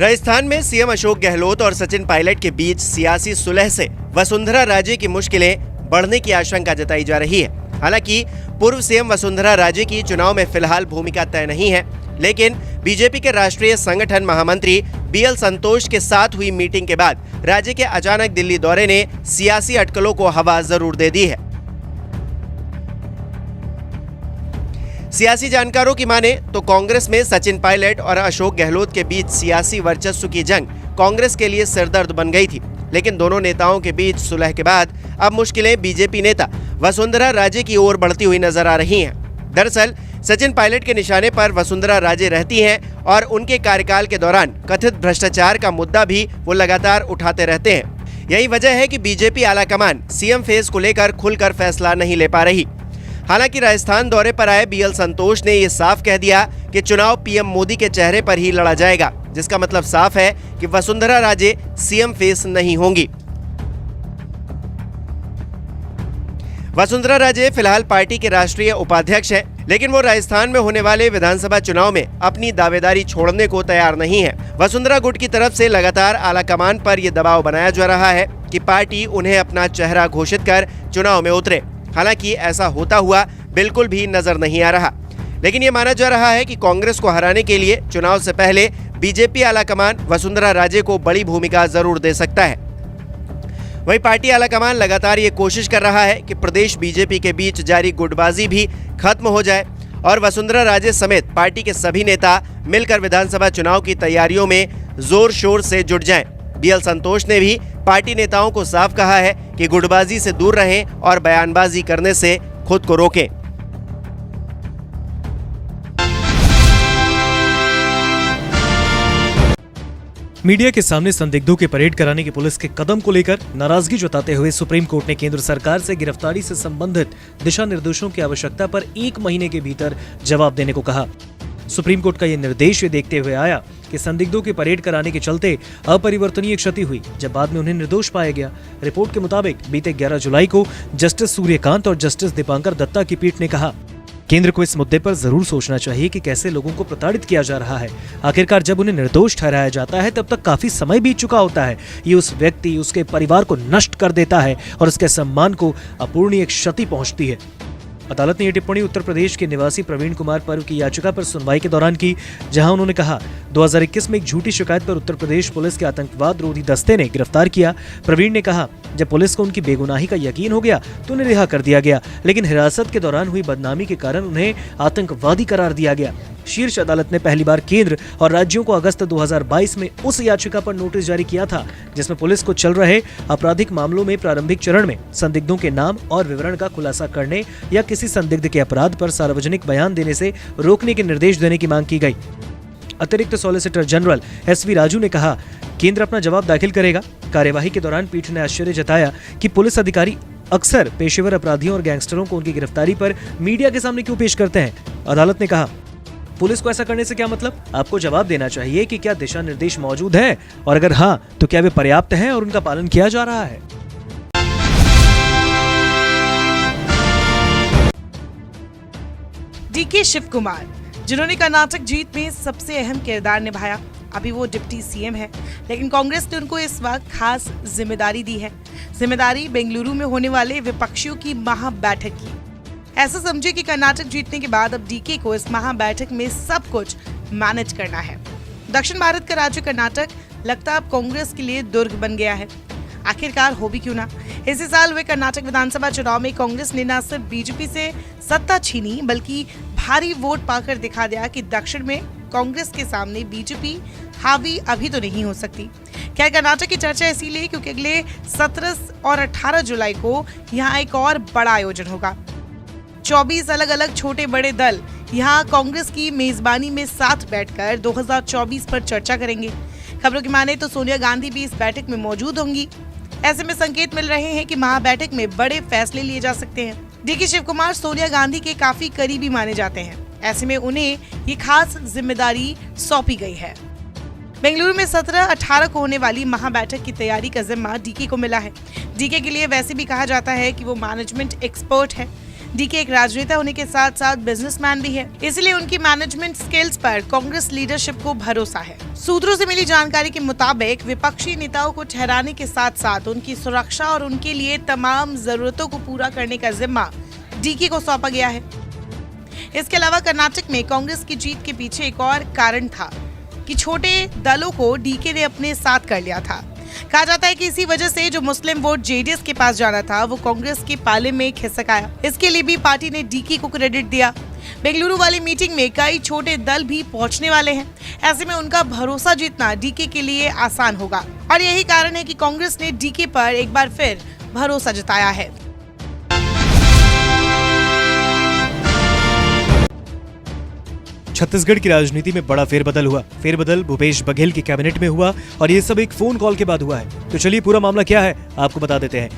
राजस्थान में सीएम अशोक गहलोत और सचिन पायलट के बीच सियासी सुलह से वसुंधरा राजे की मुश्किलें बढ़ने की आशंका जताई जा रही है। हालांकि पूर्व सीएम वसुंधरा राजे की चुनाव में फिलहाल भूमिका तय नहीं है, लेकिन बीजेपी के राष्ट्रीय संगठन महामंत्री बीएल संतोष के साथ हुई मीटिंग के बाद राजे के अचानक दिल्ली दौरे ने सियासी अटकलों को हवा जरूर दे दी है। सियासी जानकारों की माने तो कांग्रेस में सचिन पायलट और अशोक गहलोत के बीच सियासी वर्चस्व की जंग कांग्रेस के लिए सिरदर्द बन गई थी, लेकिन दोनों नेताओं के बीच सुलह के बाद अब मुश्किलें बीजेपी नेता वसुंधरा राजे की ओर बढ़ती हुई नजर आ रही हैं। दरअसल सचिन पायलट के निशाने पर वसुंधरा राजे रहती हैं और उनके कार्यकाल के दौरान कथित भ्रष्टाचार का मुद्दा भी वो लगातार उठाते रहते हैं। यही वजह है कि बीजेपी आलाकमान सीएम फेस को लेकर खुलकर फैसला नहीं ले पा रही। हालांकि राजस्थान दौरे पर आए बीएल संतोष ने ये साफ कह दिया कि चुनाव पीएम मोदी के चेहरे पर ही लड़ा जाएगा, जिसका मतलब साफ है कि वसुंधरा राजे सीएम फेस नहीं होंगी। वसुंधरा राजे फिलहाल पार्टी के राष्ट्रीय उपाध्यक्ष हैं, लेकिन वो राजस्थान में होने वाले विधानसभा चुनाव में अपनी दावेदारी छोड़ने को तैयार नहीं है। वसुंधरा गुट की तरफ से लगातार आलाकमान पर यह दबाव बनाया जा रहा है कि पार्टी उन्हें अपना चेहरा घोषित कर चुनाव में उतरे। हालांकि ऐसा होता हुआ बिल्कुल भी नजर नहीं आ रहा, लेकिन ये माना जा रहा है कि कांग्रेस को हराने के लिए चुनाव से पहले बीजेपी आलाकमान वसुंधरा राजे को बड़ी भूमिका जरूर दे सकता है। वहीं पार्टी आलाकमान लगातार ये कोशिश कर रहा है कि प्रदेश बीजेपी के बीच जारी गुटबाजी भी खत्म हो जाए और वसुंधरा राजे समेत पार्टी के सभी नेता मिलकर विधानसभा चुनाव की तैयारियों में जोर शोर से जुट जाएं। बीएल संतोष ने भी पार्टी नेताओं को साफ कहा है कि गुटबाजी से दूर रहें और बयानबाजी करने से खुद को रोकें। मीडिया के सामने संदिग्धों के परेड कराने की पुलिस के कदम को लेकर नाराजगी जताते हुए सुप्रीम कोर्ट ने केंद्र सरकार से गिरफ्तारी से संबंधित दिशा निर्देशों की आवश्यकता पर 1 महीने के भीतर जवाब देने को कहा। सुप्रीम कोर्ट का यह निर्देश देखते हुए आया कि संदिग्धों की परेड कराने के चलते अपरिवर्तनीय क्षति हुई, जब बाद में उन्हें निर्दोष पाया गया। रिपोर्ट के मुताबिक बीते 11 जुलाई को जस्टिस सूर्यकांत और जस्टिस दीपांकर दत्ता की पीठ ने कहा, केंद्र को इस मुद्दे पर जरूर सोचना चाहिए कि कैसे लोगों को प्रताड़ित किया जा रहा है। आखिरकार जब उन्हें निर्दोष ठहराया जाता है तब तक काफी समय बीत चुका होता है। ये उस व्यक्ति, उसके परिवार को नष्ट कर देता है और उसके सम्मान को अपूरणीय क्षति पहुंचती है। अदालत ने यह टिप्पणी उत्तर प्रदेश के निवासी प्रवीण कुमार पर्व की याचिका पर सुनवाई के दौरान की, जहां उन्होंने कहा 2021 में एक झूठी शिकायत पर उत्तर प्रदेश पुलिस के आतंकवाद रोधी दस्ते ने गिरफ्तार किया। प्रवीण ने कहा, जब पुलिस को उनकी बेगुनाही का यकीन हो गया तो उन्हें रिहा कर दिया गया, लेकिन हिरासत के दौरान हुई बदनामी के कारण उन्हें आतंकवादी करार दिया गया। शीर्ष अदालत ने पहली बार केंद्र और राज्यों को अगस्त 2022 में उस याचिका पर नोटिस जारी किया था जिसमें पुलिस को चल रहे आपराधिक मामलों में प्रारंभिक चरण में संदिग्धों के नाम और विवरण का खुलासा करने या किसी संदिग्ध के अपराध पर सार्वजनिक बयान देने से रोकने के निर्देश देने की मांग की गई। अतिरिक्त सॉलिसिटर जनरल SV राजू ने कहा, केंद्र अपना जवाब दाखिल करेगा। कार्यवाही के दौरान पीठ ने आश्चर्य जताया कि पुलिस अधिकारी अक्सर पेशेवर अपराधियों और गैंगस्टरों को उनकी गिरफ्तारी पर मीडिया के सामने क्यों पेश करते हैं। अदालत ने कहा, पुलिस को ऐसा करने से क्या मतलब? आपको जवाब देना चाहिए कि क्या दिशा निर्देश मौजूद हैं और अगर हाँ तो क्या वे पर्याप्त हैं और उनका पालन किया जा रहा है। डीके शिव कुमार, जिन्होंने कर्नाटक जीत में सबसे अहम किरदार निभाया, अभी वो डिप्टी सीएम है, लेकिन कांग्रेस ने उनको इस वक्त खास जिम्मेदारी दी है। जिम्मेदारी बेंगलुरु में होने वाले विपक्षियों की महाबैठक की। ऐसा समझे कि कर्नाटक जीतने के बाद अब डीके को इस महाबैठक में सब कुछ मैनेज करना है। दक्षिण भारत का राज्य कर्नाटक लगता अब कांग्रेस के लिए दुर्ग बन गया है। आखिरकार हो भी क्यों ना, इसी साल हुए कर्नाटक विधानसभा चुनाव में कांग्रेस ने न सिर्फ बीजेपी से सत्ता छीनी बल्कि भारी वोट पाकर दिखा दिया कि दक्षिण में कांग्रेस के सामने बीजेपी हावी अभी तो नहीं हो सकती। खैर, कर्नाटक की चर्चा इसीलिए क्योंकि अगले 17 और 18 जुलाई को यहाँ एक और बड़ा आयोजन होगा। 24 अलग अलग छोटे बड़े दल यहाँ कांग्रेस की मेजबानी में साथ बैठकर 2024 पर चर्चा करेंगे। खबरों की माने तो सोनिया गांधी भी इस बैठक में मौजूद होंगी। ऐसे में संकेत मिल रहे हैं कि महाबैठक में बड़े फैसले लिए जा सकते हैं। डीके शिव कुमार सोनिया गांधी के काफी करीबी माने जाते हैं, ऐसे में उन्हें ये खास जिम्मेदारी सौंपी गई है। बेंगलुरु में 17-18 को होने वाली महाबैठक की तैयारी का जिम्मा डीके को मिला है। डीके के लिए वैसे भी कहा जाता है कि वो मैनेजमेंट एक्सपर्ट है। डीके एक राजनेता होने के साथ साथ बिजनेसमैन भी है, इसलिए उनकी मैनेजमेंट स्किल्स पर कांग्रेस लीडरशिप को भरोसा है। सूत्रों से मिली जानकारी के मुताबिक विपक्षी नेताओं को ठहराने के साथ साथ उनकी सुरक्षा और उनके लिए तमाम जरूरतों को पूरा करने का जिम्मा डीके को सौंपा गया है। इसके अलावा कर्नाटक में कांग्रेस की जीत के पीछे एक और कारण था कि छोटे दलों को डीके ने अपने साथ कर लिया था। कहा जाता है कि इसी वजह से जो मुस्लिम वोट जेडीएस के पास जाना था वो कांग्रेस के पाले में खिसक आया। इसके लिए भी पार्टी ने डीके को क्रेडिट दिया। बेंगलुरु वाली मीटिंग में कई छोटे दल भी पहुंचने वाले हैं, ऐसे में उनका भरोसा जीतना डीके के लिए आसान होगा और यही कारण है कि कांग्रेस ने डीके पर एक बार फिर भरोसा जताया है। छत्तीसगढ़ की राजनीति में बड़ा फेरबदल हुआ। फेरबदल भूपेश बघेल की कैबिनेट में हुआ और ये सब एक फोन कॉल के बाद हुआ है। तो चलिए पूरा मामला क्या है आपको बता देते हैं।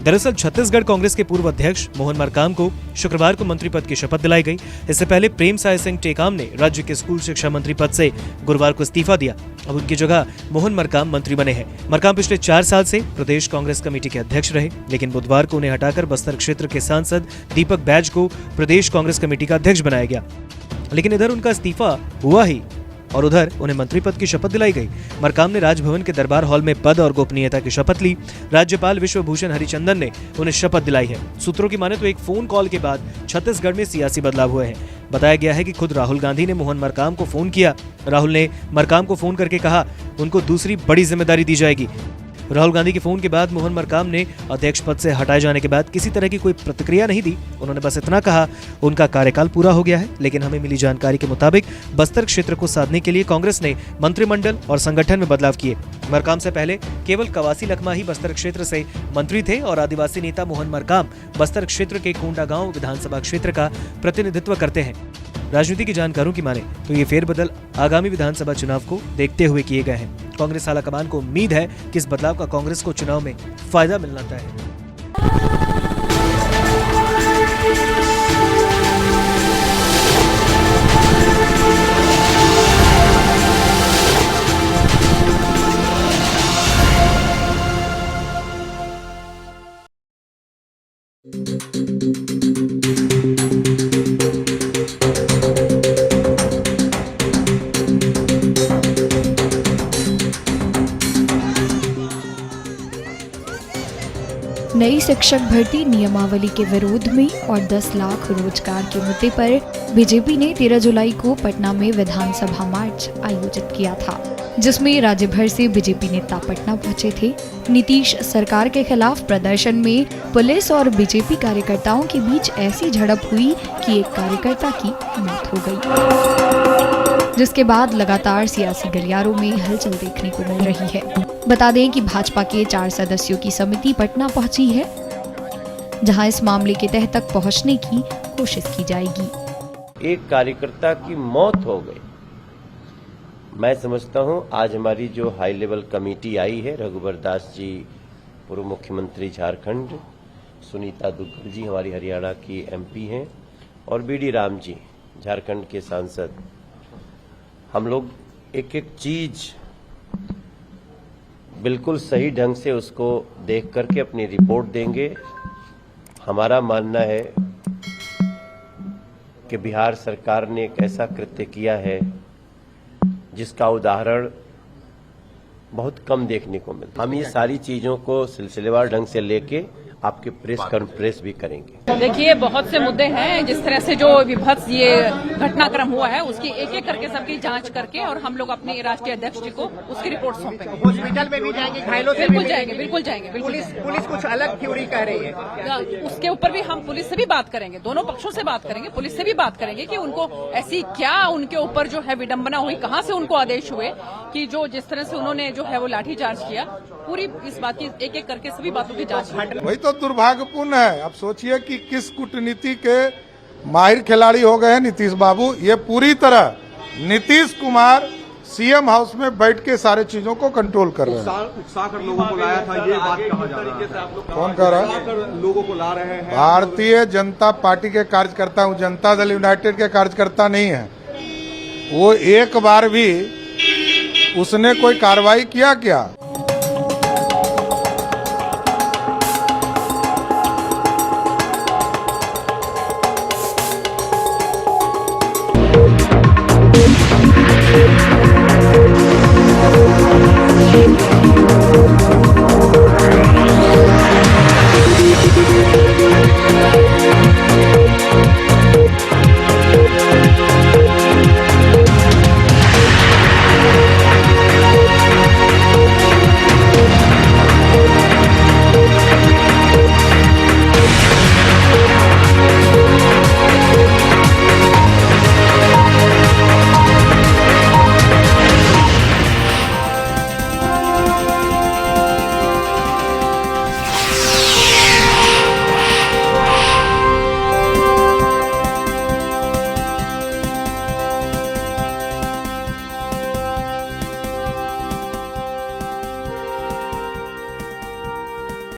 दरअसल छत्तीसगढ़ कांग्रेस के पूर्व अध्यक्ष मोहन मरकाम को शुक्रवार को मंत्री पद की शपथ दिलाई गई। इससे पहले प्रेमसाय सिंह टेकाम ने राज्य के स्कूल शिक्षा मंत्री पद से गुरुवार को इस्तीफा दिया। अब उनकी जगह मोहन मरकाम मंत्री बने हैं। मरकाम पिछले 4 साल से प्रदेश कांग्रेस कमेटी के अध्यक्ष रहे, लेकिन बुधवार को उन्हें हटाकर बस्तर क्षेत्र के सांसद दीपक बैज को प्रदेश कांग्रेस कमेटी का अध्यक्ष बनाया गया। लेकिन इधर उनका इस्तीफा हुआ ही और उधर उन्हें मंत्री पद की शपथ दिलाई गई। मरकाम ने राजभवन के दरबार हॉल में पद और गोपनीयता की शपथ ली। राज्यपाल विश्वभूषण हरिचंदन ने उन्हें शपथ दिलाई है। सूत्रों की माने तो एक फोन कॉल के बाद छत्तीसगढ़ में सियासी बदलाव हुए हैं। बताया गया है कि खुद राहुल गांधी ने मोहन मरकाम को फोन किया। राहुल ने मरकाम को फोन करके कहा उनको दूसरी बड़ी जिम्मेदारी दी जाएगी। राहुल गांधी के फोन के बाद मोहन मरकाम ने अध्यक्ष पद से हटाए जाने के बाद किसी तरह की कोई प्रतिक्रिया नहीं दी। उन्होंने बस इतना कहा उनका कार्यकाल पूरा हो गया है। लेकिन हमें मिली जानकारी के मुताबिक बस्तर क्षेत्र को साधने के लिए कांग्रेस ने मंत्रिमंडल और संगठन में बदलाव किए। मरकाम से पहले केवल कवासी लखमा ही बस्तर क्षेत्र से मंत्री थे और आदिवासी नेता मोहन मरकाम बस्तर क्षेत्र के कोंडागांव विधानसभा क्षेत्र का प्रतिनिधित्व करते हैं। राजनीति के जानकारों की माने तो ये फेरबदल आगामी विधानसभा चुनाव को देखते हुए किए गए हैं। कांग्रेस आलाकमान को उम्मीद है कि इस बदलाव का कांग्रेस को चुनाव में फायदा मिलना तय है। नई शिक्षक भर्ती नियमावली के विरोध में और 10 लाख रोजगार के मुद्दे पर बीजेपी ने 13 जुलाई को पटना में विधानसभा मार्च आयोजित किया था, जिसमें राज्य भर से बीजेपी नेता पटना पहुंचे थे। नीतीश सरकार के खिलाफ प्रदर्शन में पुलिस और बीजेपी कार्यकर्ताओं के बीच ऐसी झड़प हुई कि एक कार्यकर्ता की मौत हो गई, जिसके बाद लगातार सियासी गलियारों में हलचल देखने को मिल रही है। बता दें कि भाजपा के 4 सदस्यों की समिति पटना पहुंची है, जहां इस मामले के तह तक पहुंचने की कोशिश की जाएगी। एक कार्यकर्ता की मौत हो गई। मैं समझता हूं आज हमारी जो हाई लेवल कमेटी आई है, रघुवर दास जी पूर्व मुख्यमंत्री झारखंड, सुनीता दुग्गल जी हमारी हरियाणा की एमपी हैं और बीडी राम जी झारखंड के सांसद, हम लोग एक एक चीज बिल्कुल सही ढंग से उसको देख करके अपनी रिपोर्ट देंगे। हमारा मानना है कि बिहार सरकार ने एक ऐसा कृत्य किया है जिसका उदाहरण बहुत कम देखने को मिलता है। हम ये सारी चीजों को सिलसिलेवार ढंग से लेके आपके प्रेस भी करेंगे। देखिए, बहुत से मुद्दे हैं। जिस तरह से जो विभत्स ये घटनाक्रम हुआ है उसकी एक एक करके सबकी जांच करके और हम लोग अपने राष्ट्रीय अध्यक्ष जी को उसकी रिपोर्ट सौंपेंगे। हॉस्पिटल में भी जाएंगे, घायलों से बिल्कुल जाएंगे, बिल्कुल जाएंगे। पुलिस कुछ अलग थ्योरी कह रही है, उसके ऊपर भी हम पुलिस से भी बात करेंगे, दोनों पक्षों से बात करेंगे, पुलिस से भी बात करेंगे कि उनको ऐसी क्या उनके ऊपर जो है विडंबना हुई, कहां से उनको आदेश हुए कि जो जिस तरह से उन्होंने जो है वो लाठीचार्ज किया। पूरी इस बात की एक एक करके सभी बातों की जांच। वही तो दुर्भाग्यपूर्ण है। अब सोचिए कि किस कूटनीति के माहिर खिलाड़ी हो गए हैं नीतीश बाबू। ये पूरी तरह नीतीश कुमार सीएम हाउस में बैठ के सारे चीजों को कंट्रोल कर रहे हैं। उत्साह कर लोगों को लाया था, ये बात कहा जा रहा है। कौन कह रहा है? लोगों को ला रहे हैं। भारतीय जनता पार्टी के कार्यकर्ता हूँ, जनता दल यूनाइटेड के कार्यकर्ता नहीं है। वो एक बार भी उसने कोई कार्रवाई किया क्या?